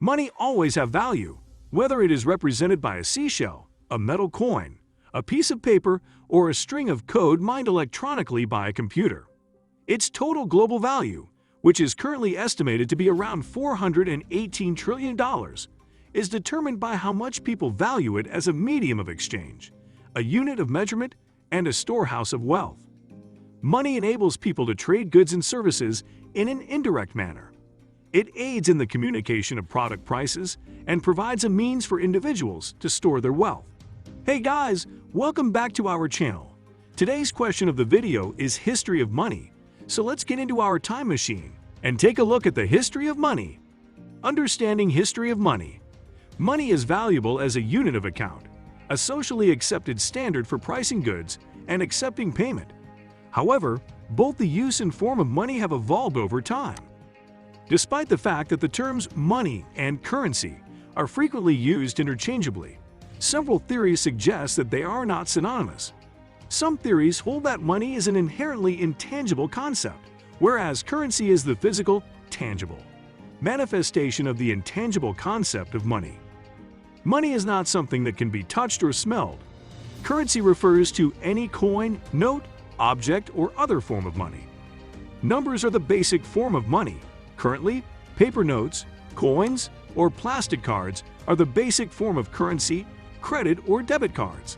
Money always have value, whether it is represented by a seashell, a metal coin, a piece of paper, or a string of code mined electronically by a computer. Its total global value, which is currently estimated to be around $418 trillion, is determined by how much people value it as a medium of exchange, a unit of measurement, and a storehouse of wealth. Money enables people to trade goods and services in an indirect manner. It aids in the communication of product prices and provides a means for individuals to store their wealth. Hey guys, welcome back to our channel. Today's question of the video is history of money, so let's get into our time machine and take a look at the history of money. Understanding history of money. Money is valuable as a unit of account, a socially accepted standard for pricing goods and accepting payment. However, both the use and form of money have evolved over time. Despite the fact that the terms money and currency are frequently used interchangeably, several theories suggest that they are not synonymous. Some theories hold that money is an inherently intangible concept, whereas currency is the physical, tangible manifestation of the intangible concept of money. Money is not something that can be touched or smelled. Currency refers to any coin, note, object, or other form of money. Numbers are the basic form of money. Currently, paper notes, coins, or plastic cards are the basic form of currency, credit, or debit cards.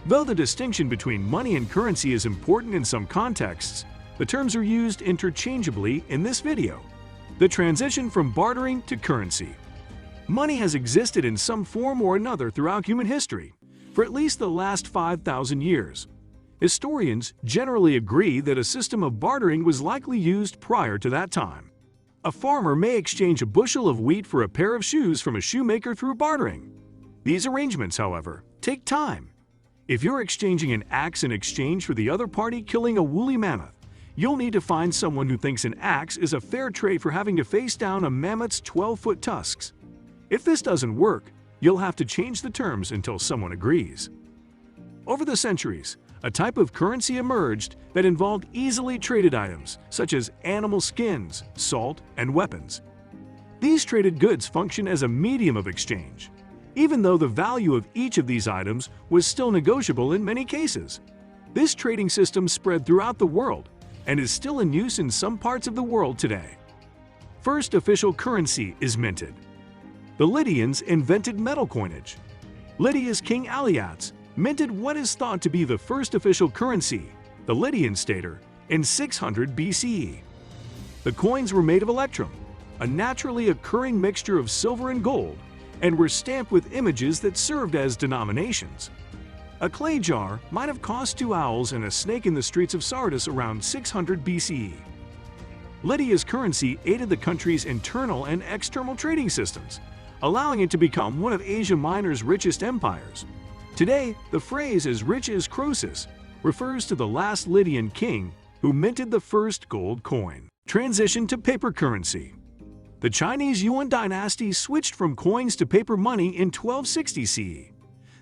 Though the distinction between money and currency is important in some contexts, the terms are used interchangeably in this video. The transition from bartering to currency. Money has existed in some form or another throughout human history for at least the last 5,000 years. Historians generally agree that a system of bartering was likely used prior to that time. A farmer may exchange a bushel of wheat for a pair of shoes from a shoemaker through bartering. These arrangements, however, take time. If you're exchanging an axe in exchange for the other party killing a woolly mammoth, you'll need to find someone who thinks an axe is a fair trade for having to face down a mammoth's 12-foot tusks. If this doesn't work, you'll have to change the terms until someone agrees. Over the centuries, a type of currency emerged that involved easily traded items such as animal skins, salt, and weapons. These traded goods function as a medium of exchange, even though the value of each of these items was still negotiable in many cases. This trading system spread throughout the world and is still in use in some parts of the world today. First official currency is minted. The Lydians invented metal coinage. Lydia's king Aliats minted what is thought to be the first official currency, the Lydian stater, in 600 BCE. The coins were made of electrum, a naturally occurring mixture of silver and gold, and were stamped with images that served as denominations. A clay jar might have cost 2 owls and a snake in the streets of Sardis around 600 BCE. Lydia's currency aided the country's internal and external trading systems, allowing it to become one of Asia Minor's richest empires. Today, the phrase "as rich as Croesus" refers to the last Lydian king who minted the first gold coin. Transition to paper currency. The Chinese Yuan dynasty switched from coins to paper money in 1260 CE.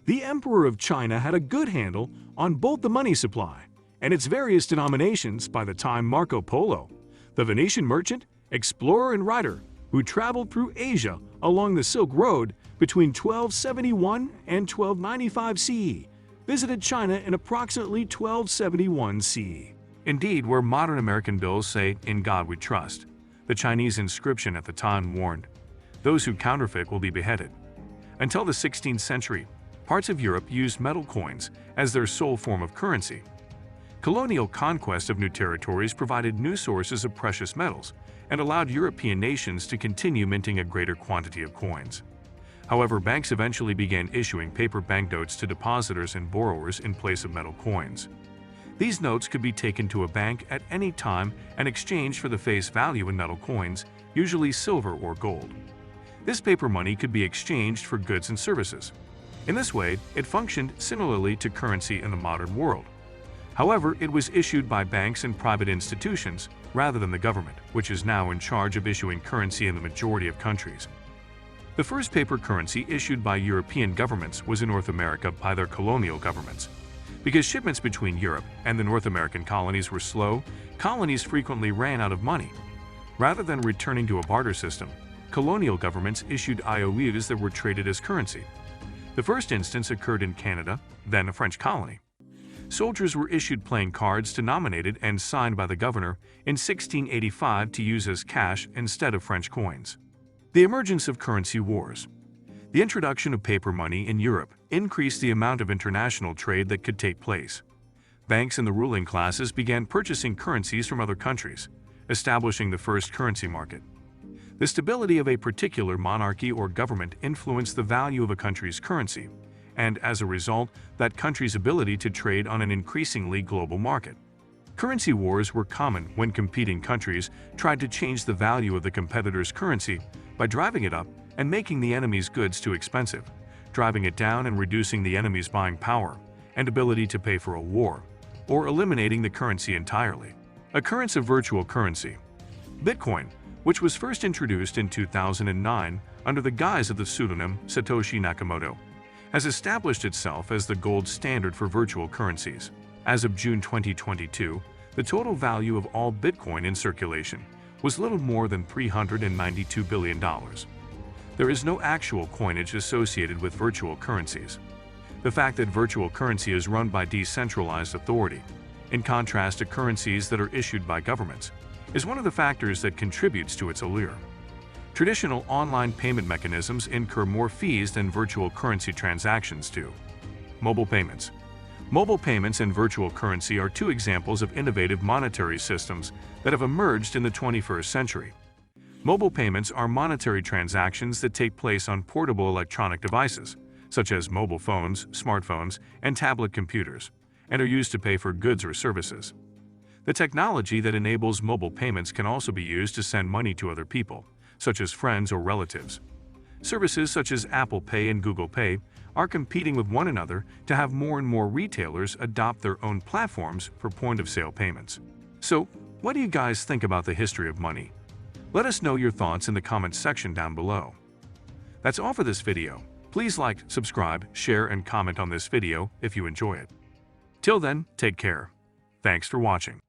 The Emperor of China had a good handle on both the money supply and its various denominations by the time Marco Polo, the Venetian merchant, explorer, and writer who traveled through Asia along the Silk Road between 1271 and 1295 CE, visited China in approximately 1271 CE. Indeed, where modern American bills say, "In God we trust," the Chinese inscription at the time warned, "Those who counterfeit will be beheaded." Until the 16th century, parts of Europe used metal coins as their sole form of currency. Colonial conquest of new territories provided new sources of precious metals and allowed European nations to continue minting a greater quantity of coins. However, banks eventually began issuing paper banknotes to depositors and borrowers in place of metal coins. These notes could be taken to a bank at any time and exchanged for the face value in metal coins, usually silver or gold. This paper money could be exchanged for goods and services. In this way, it functioned similarly to currency in the modern world. However, it was issued by banks and private institutions rather than the government, which is now in charge of issuing currency in the majority of countries. The first paper currency issued by European governments was in North America by their colonial governments. Because shipments between Europe and the North American colonies were slow, colonies frequently ran out of money. Rather than returning to a barter system, colonial governments issued IOUs that were traded as currency. The first instance occurred in Canada, then a French colony. Soldiers were issued playing cards denominated and signed by the governor in 1685 to use as cash instead of French coins. The emergence of currency wars. The introduction of paper money in Europe increased the amount of international trade that could take place. Banks and the ruling classes began purchasing currencies from other countries, establishing the first currency market. The stability of a particular monarchy or government influenced the value of a country's currency, and as a result, that country's ability to trade on an increasingly global market. Currency wars were common when competing countries tried to change the value of the competitor's currency by driving it up and making the enemy's goods too expensive, driving it down and reducing the enemy's buying power and ability to pay for a war, or eliminating the currency entirely. Occurrence of virtual currency. Bitcoin, which was first introduced in 2009 under the guise of the pseudonym Satoshi Nakamoto, has established itself as the gold standard for virtual currencies. As of June 2022, the total value of all Bitcoin in circulation was little more than $392 billion. There is no actual coinage associated with virtual currencies. The fact that virtual currency is run by decentralized authority, in contrast to currencies that are issued by governments, is one of the factors that contributes to its allure. Traditional online payment mechanisms incur more fees than virtual currency transactions do. Mobile payments. Mobile payments and virtual currency are two examples of innovative monetary systems that have emerged in the 21st century. Mobile payments are monetary transactions that take place on portable electronic devices, such as mobile phones, smartphones, and tablet computers, and are used to pay for goods or services. The technology that enables mobile payments can also be used to send money to other people, such as friends or relatives. Services such as Apple Pay and Google Pay are competing with one another to have more and more retailers adopt their own platforms for point-of-sale payments. So, what do you guys think about the history of money? Let us know your thoughts in the comments section down below. That's all for this video. Please like, subscribe, share, and comment on this video if you enjoy it. Till then, take care. Thanks for watching.